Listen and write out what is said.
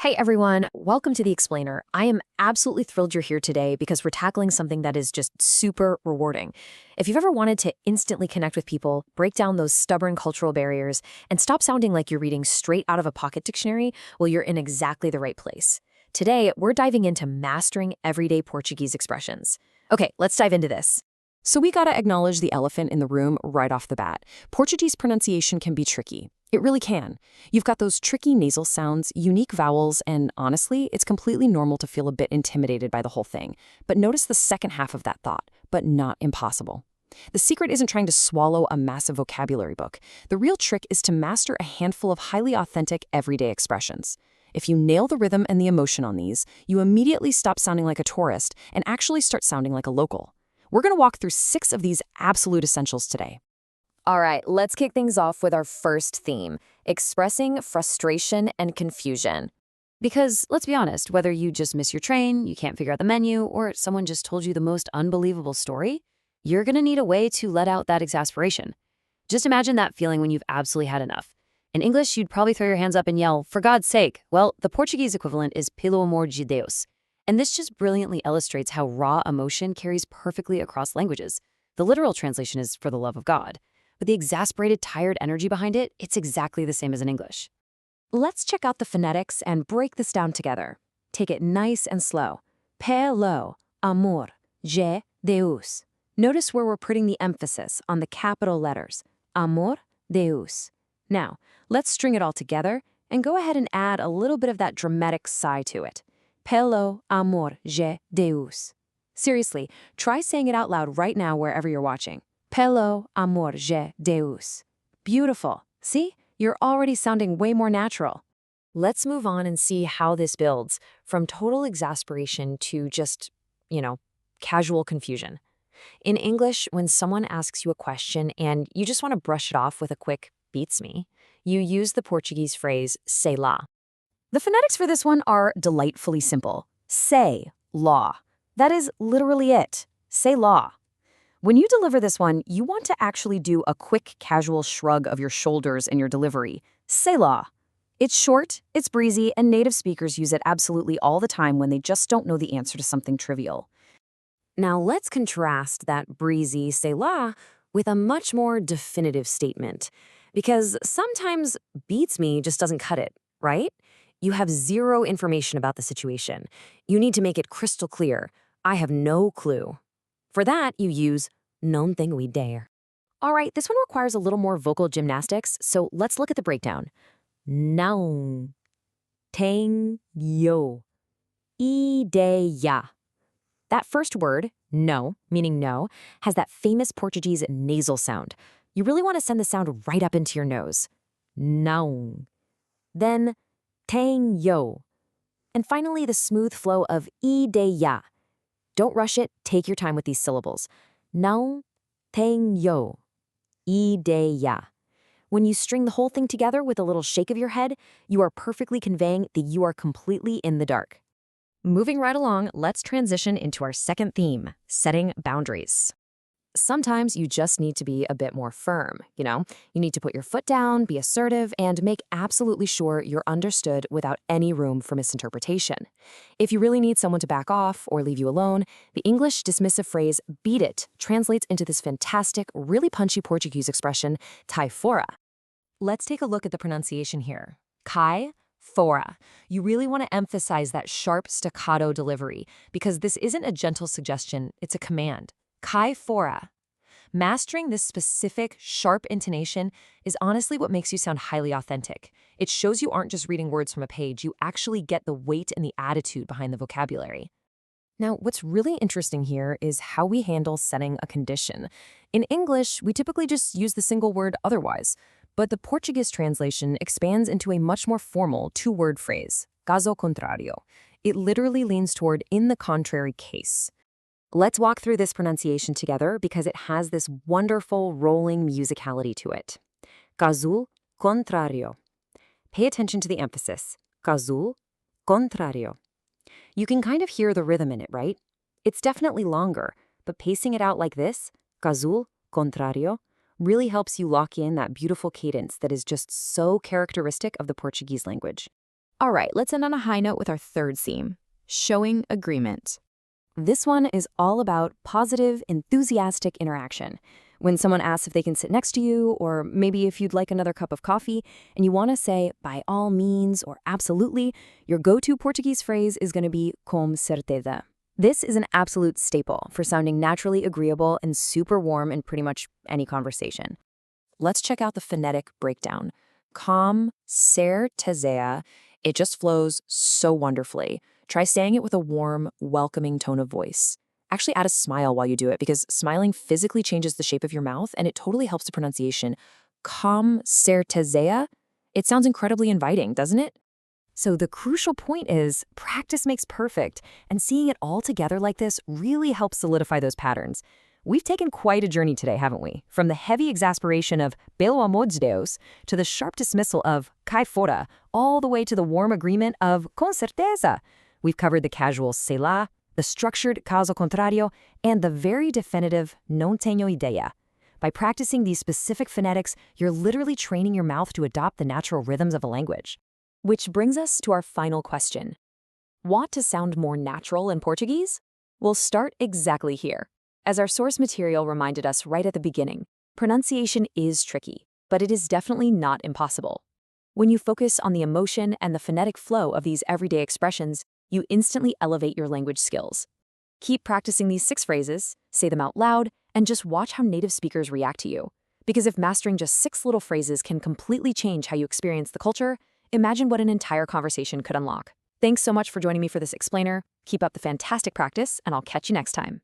Hey everyone, welcome to The Explainer. I am absolutely thrilled you're here today because we're tackling something that is just super rewarding. If you've ever wanted to instantly connect with people, break down those stubborn cultural barriers, and stop sounding like you're reading straight out of a pocket dictionary, well, you're in exactly the right place. Today, we're diving into mastering everyday Portuguese expressions. Okay, let's dive into this. So we gotta acknowledge the elephant in the room right off the bat. Portuguese pronunciation can be tricky. It really can. You've got those tricky nasal sounds, unique vowels, and honestly, it's completely normal to feel a bit intimidated by the whole thing. But notice the second half of that thought, but not impossible. The secret isn't trying to swallow a massive vocabulary book. The real trick is to master a handful of highly authentic, everyday expressions. If you nail the rhythm and the emotion on these, you immediately stop sounding like a tourist and actually start sounding like a local. We're going to walk through 6 of these absolute essentials today. All right, let's kick things off with our first theme, expressing frustration and confusion. Because let's be honest, whether you just miss your train, you can't figure out the menu, or someone just told you the most unbelievable story, you're going to need a way to let out that exasperation. Just imagine that feeling when you've absolutely had enough. In English, you'd probably throw your hands up and yell, "For God's sake." Well, the Portuguese equivalent is "Pelo amor de Deus." And this just brilliantly illustrates how raw emotion carries perfectly across languages. The literal translation is "for the love of God." But the exasperated, tired energy behind it, it's exactly the same as in English. Let's check out the phonetics and break this down together. Take it nice and slow. Pelo amor de Deus. Notice where we're putting the emphasis on the capital letters. Amor Deus. Now, let's string it all together and go ahead and add a little bit of that dramatic sigh to it. Pelo amor de Deus. Seriously, try saying it out loud right now wherever you're watching. Pelo amor de Deus. Beautiful. See? You're already sounding way more natural. Let's move on and see how this builds from total exasperation to just, casual confusion. In English, when someone asks you a question and you just want to brush it off with a quick "beats me," you use the Portuguese phrase sei lá. The phonetics for this one are delightfully simple. Sei lá. That is literally it. Sei lá. When you deliver this one, you want to actually do a quick, casual shrug of your shoulders in your delivery. Sei lá. It's short, it's breezy, and native speakers use it absolutely all the time when they just don't know the answer to something trivial. Now let's contrast that breezy sei lá with a much more definitive statement. Because sometimes "beats me" just doesn't cut it, right? You have zero information about the situation. You need to make it crystal clear. I have no clue. For that, you use "não tenho ideia." All right, this one requires a little more vocal gymnastics, so let's look at the breakdown. Não tenho ideia. That first word, no, meaning no, has that famous Portuguese nasal sound. You really want to send the sound right up into your nose. Não. Then tenho. And finally, the smooth flow of ideia. Don't rush it, take your time with these syllables. Não tenho ideia. When you string the whole thing together with a little shake of your head, you are perfectly conveying that you are completely in the dark. Moving right along, let's transition into our second theme, setting boundaries. Sometimes you just need to be a bit more firm, You need to put your foot down, be assertive, and make absolutely sure you're understood without any room for misinterpretation. If you really need someone to back off or leave you alone, the English dismissive phrase "beat it" translates into this fantastic, really punchy Portuguese expression, "cai fora." Let's take a look at the pronunciation here. Cai fora. You really want to emphasize that sharp staccato delivery because this isn't a gentle suggestion, it's a command. Cai fora. Mastering this specific, sharp intonation is honestly what makes you sound highly authentic. It shows you aren't just reading words from a page, you actually get the weight and the attitude behind the vocabulary. Now, what's really interesting here is how we handle setting a condition. In English, we typically just use the single word "otherwise," but the Portuguese translation expands into a much more formal 2-word phrase, caso contrário. It literally leans toward "in the contrary case." Let's walk through this pronunciation together because it has this wonderful rolling musicality to it. Caso contrário. Pay attention to the emphasis. Caso contrário. You can kind of hear the rhythm in it, right? It's definitely longer, but pacing it out like this, caso contrário, really helps you lock in that beautiful cadence that is just so characteristic of the Portuguese language. All right, let's end on a high note with our third theme, showing agreement. This one is all about positive, enthusiastic interaction. When someone asks if they can sit next to you, or maybe if you'd like another cup of coffee, and you want to say by all means or absolutely, your go-to Portuguese phrase is going to be com certeza. This is an absolute staple for sounding naturally agreeable and super warm in pretty much any conversation. Let's check out the phonetic breakdown. Com certeza. It just flows so wonderfully. Try saying it with a warm, welcoming tone of voice. Actually add a smile while you do it because smiling physically changes the shape of your mouth and it totally helps the pronunciation. Com certeza. It sounds incredibly inviting, doesn't it? So the crucial point is practice makes perfect, and seeing it all together like this really helps solidify those patterns. We've taken quite a journey today, haven't we? From the heavy exasperation of pelo amor de Deus to the sharp dismissal of cai fora, all the way to the warm agreement of con certeza. We've covered the casual sei lá, the structured caso contrario, and the very definitive non tenho idea. By practicing these specific phonetics, you're literally training your mouth to adopt the natural rhythms of a language. Which brings us to our final question. Want to sound more natural in Portuguese? We'll start exactly here. As our source material reminded us right at the beginning, pronunciation is tricky, but it is definitely not impossible. When you focus on the emotion and the phonetic flow of these everyday expressions, you instantly elevate your language skills. Keep practicing these 6 phrases, say them out loud, and just watch how native speakers react to you. Because if mastering just 6 little phrases can completely change how you experience the culture, imagine what an entire conversation could unlock. Thanks so much for joining me for this explainer. Keep up the fantastic practice, and I'll catch you next time.